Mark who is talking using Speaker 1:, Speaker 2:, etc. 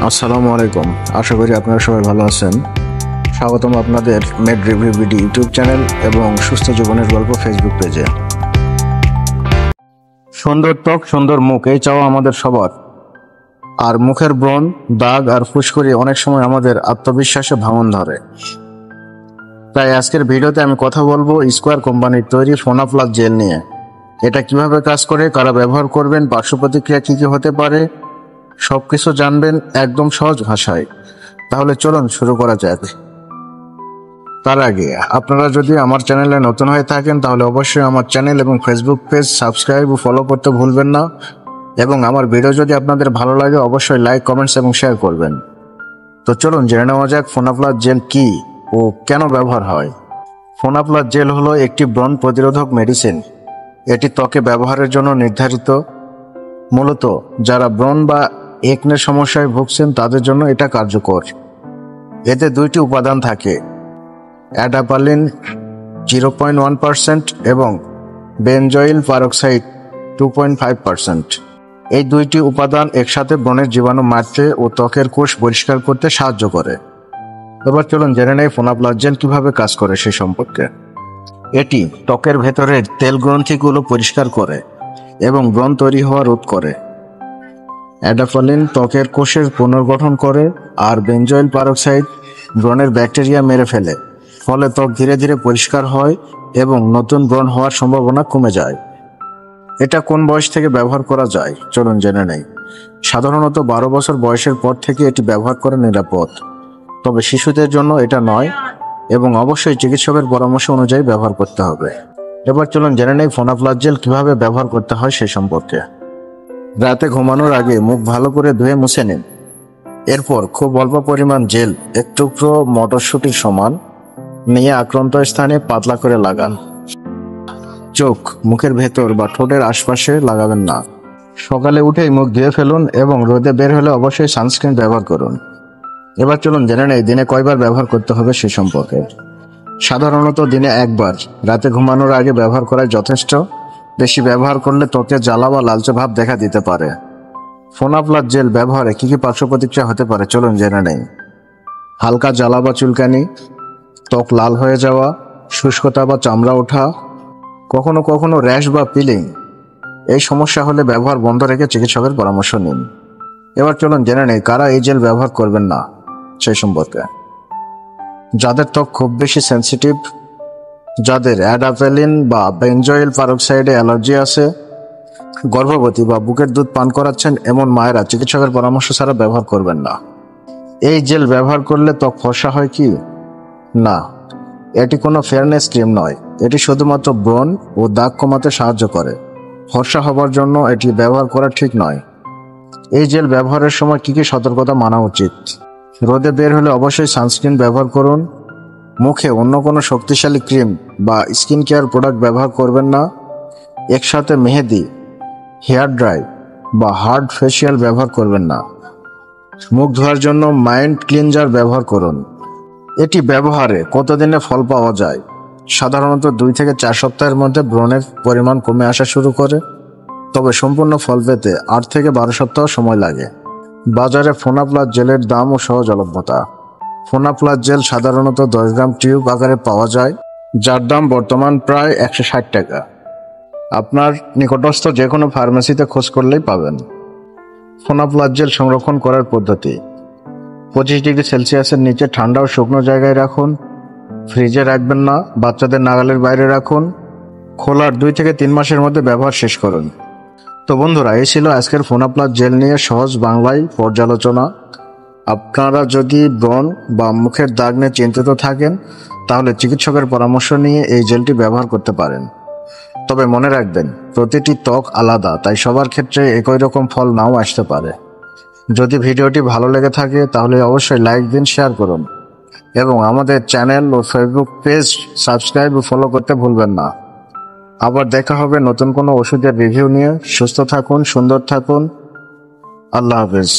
Speaker 1: আসসালামু আলাইকুম। আশা করি আপনারা সবাই ভালো আছেন। স্বাগতম আপনাদের মেড রিভিউ ভিডি ইউটিউব চ্যানেল এবং সুস্থ জীবনের গল্প ফেসবুক পেজে। সুন্দর ত্বক, সুন্দর মুখ, এই চাওয়া আমাদের সবার। আর মুখের ব্রণ, দাগ আর ফুসকুড়ি অনেক সময় আমাদের আত্মবিশ্বাসে ভাঙন ধরে। তাই আজকের ভিডিওতে আমি কথা বলবো স্কোয়ার কোম্পানির তৈরি ফোনাপ্লাস জেল নিয়ে। এটা কিভাবে কাজ করে, কারা ব্যবহার করবেন, পার্শ্ব প্রতিক্রিয়া কী কী হতে পারে, সবকিছু জানবেন একদম সহজ ভাষায়। তাহলে চলুন শুরু করা যাক। তার আগে আপনারা যদি আমার চ্যানেলে নতুন হয়ে থাকেন তাহলে অবশ্যই আমার চ্যানেল এবং ফেসবুক পেজ সাবস্ক্রাইব ও ফলো করতে ভুলবেন না। এবং আমার ভিডিও যদি আপনাদের ভালো লাগে অবশ্যই লাইক, কমেন্টস এবং শেয়ার করবেন। তো চলুন জেনে নেওয়া যাক ফোনাপ্লাস জেল কি ও কেন ব্যবহার হয়। ফোনাপ্লাস জেল হলো একটি ব্রণ প্রতিরোধক মেডিসিন। এটি ত্বকে ব্যবহারের জন্য নির্ধারিত। মূলত যারা ব্রণ বা একনের সমস্যায় ভুগছেন তাদের জন্য এটা কার্যকর। এতে দুইটি উপাদান থাকে, অ্যাডাপালিন 0.1% এবং বেনজয়েল পারক্সাইড 2.5%। এই দুইটি উপাদান একসাথে ব্রণের জীবাণু মারতে ও ত্বকের কোষ পরিষ্কার করতে সাহায্য করে। এবার চলুন জেনে নেই ফোনাপ্লাস জেল কিভাবে কাজ করে সে সম্পর্কে। এটি ত্বকের ভেতরের তেল গ্রন্থিগুলো পরিষ্কার করে এবং ব্রণ তৈরি হওয়া রোধ করে। অ্যাডাপালিন ত্বকের কোষের পুনর্গঠন করে আর বেনজয়েল পারক্সাইড ব্রণের ব্যাকটেরিয়া মেরে ফেলে। ফলে ত্বক ধীরে ধীরে পরিষ্কার হয় এবং নতুন ব্রণ হওয়ার সম্ভাবনা কমে যায়। এটা কোন বয়স থেকে ব্যবহার করা যায় চলুন জেনে নেই। সাধারণত 12 বছর বয়সের পর থেকে এটি ব্যবহার করা নিরাপদ, তবে শিশুদের জন্য এটা নয় এবং অবশ্যই চিকিৎসকের পরামর্শ অনুযায়ী ব্যবহার করতে হবে। এবার চলুন জেনে নেই ফোনাপ্লাস জেল কিভাবে ব্যবহার করতে হয় সে সম্পর্কে। রাতে ঘুমানোর আগে মুখ ভালো করে ধুয়ে মুছে নিন। এরপর খুব অল্প পরিমাণ জেল, এক টুকরো মটরশুঁটির সমান, নিয়ে আক্রান্ত স্থানে পাতলা করে লাগান। চোখ, মুখের ভেতর বা ঠোঁটের আশপাশে লাগাবেন না। সকালে উঠেই মুখ ধুয়ে ফেলুন এবং রোদে বের হলে অবশ্যই সানস্ক্রিন ব্যবহার করুন। এবার চলুন জেনে নেই দিনে কয়বার ব্যবহার করতে হবে সে সম্পর্কে। সাধারণত দিনে একবার, রাতে ঘুমানোর আগে ব্যবহার করাই যথেষ্ট। বেশি ব্যবহার করলে ত্বকে জ্বালা বা লালচে ভাব দেখা দিতে পারে। ফোনাপ্লাস জেল ব্যবহারে কি কি পার্শ্ব প্রতিক্রিয়া হতে পারে চলুন জেনে নেই। হালকা জ্বালা বা চুলকানি, ত্বক লাল হয়ে যাওয়া, শুষ্কতা বা চামড়া ওঠা, কখনো কখনো র্যাশ বা পিলিং। এই সমস্যা হলে ব্যবহার বন্ধ রেখে চিকিৎসকের পরামর্শ নিন। এবার চলুন জেনে নেই কারা এই জেল ব্যবহার করবেন না সেই সম্পর্কে। যাদের ত্বক খুব বেশি সেন্সিটিভ, যাদের অ্যাডাপালিন বা বেনজয়েল পারক্সাইডে অ্যালার্জি আছে, গর্ভবতী বা বুকের দুধ পান করাচ্ছেন এমন মায়েরা চিকিৎসকের পরামর্শ ছাড়া ব্যবহার করবেন না। এই জেল ব্যবহার করলে ত্বক ফর্সা হয় কি? না, এটি কোনো ফেয়ারনেস ক্রিম নয়। এটি শুধুমাত্র ব্রণ ও দাগ কমাতে সাহায্য করে। ফর্সা হবার জন্য এটি ব্যবহার করা ঠিক নয়। এই জেল ব্যবহারের সময় কি কি সতর্কতা মানা উচিত? রোদে বের হলে অবশ্যই সানস্ক্রিন ব্যবহার করুন। মুখে অন্য কোনো শক্তিশালী ক্রিম বা স্কিন কেয়ার প্রোডাক্ট ব্যবহার করবেন না। একসাথে মেহেদি, হেয়ার ড্রাই বা হার্ড ফেসিয়াল ব্যবহার করবেন না। মুখ ধোয়ার জন্য মাইন্ড ক্লিনজার ব্যবহার করুন। এটি ব্যবহারে কতদিনে ফল পাওয়া যায়? সাধারণত 2 থেকে 4 সপ্তাহের মধ্যে ব্রণের পরিমাণ কমে আসা শুরু করে, তবে সম্পূর্ণ ফল পেতে 8 থেকে 12 সপ্তাহ সময় লাগে। বাজারে ফোনাপ্লাস জেলের দাম ও সহজলভ্যতা। ফোনাপ্লাস জেল সাধারণত 10 গ্রাম টিউব আকারে পাওয়া যায়, যার দাম বর্তমান প্রায় 160 টাকা। আপনার নিকটস্থ যে কোনো ফার্মেসিতে খোঁজ করলেই পাবেন। ফোনাপ্লাস জেল সংরক্ষণ করার পদ্ধতি: 25 ডিগ্রি সেলসিয়াসের নিচে ঠান্ডা ও শুকনো জায়গায় রাখুন। ফ্রিজে রাখবেন না, বাচ্চাদের নাগালের বাইরে রাখুন। খোলার 2 থেকে 3 মাসের মধ্যে ব্যবহার শেষ করুন। তো বন্ধুরা, এই ছিল আজকের ফোনাপ্লাস জেল নিয়ে সহজ বাংলায় পর্যালোচনা। আপনারা যদি ব্রণ বা মুখের দাগ নিয়ে চিন্তিত থাকেন তাহলে চিকিৎসকের পরামর্শ নিয়ে এই জেলটি ব্যবহার করতে পারেন। তবে মনে রাখবেন, প্রতিটি ত্বক আলাদা, তাই সবার ক্ষেত্রে একই রকম ফল নাও আসতে পারে। যদি ভিডিওটি ভালো লেগে থাকে তাহলে অবশ্যই লাইক দিন, শেয়ার করুন এবং আমাদের চ্যানেল ও ফেসবুক পেজ সাবস্ক্রাইব ও ফলো করতে ভুলবেন না। আবার দেখা হবে নতুন কোনো ওষুধের রিভিউ নিয়ে। সুস্থ থাকুন, সুন্দর থাকুন। আল্লাহ হাফেজ।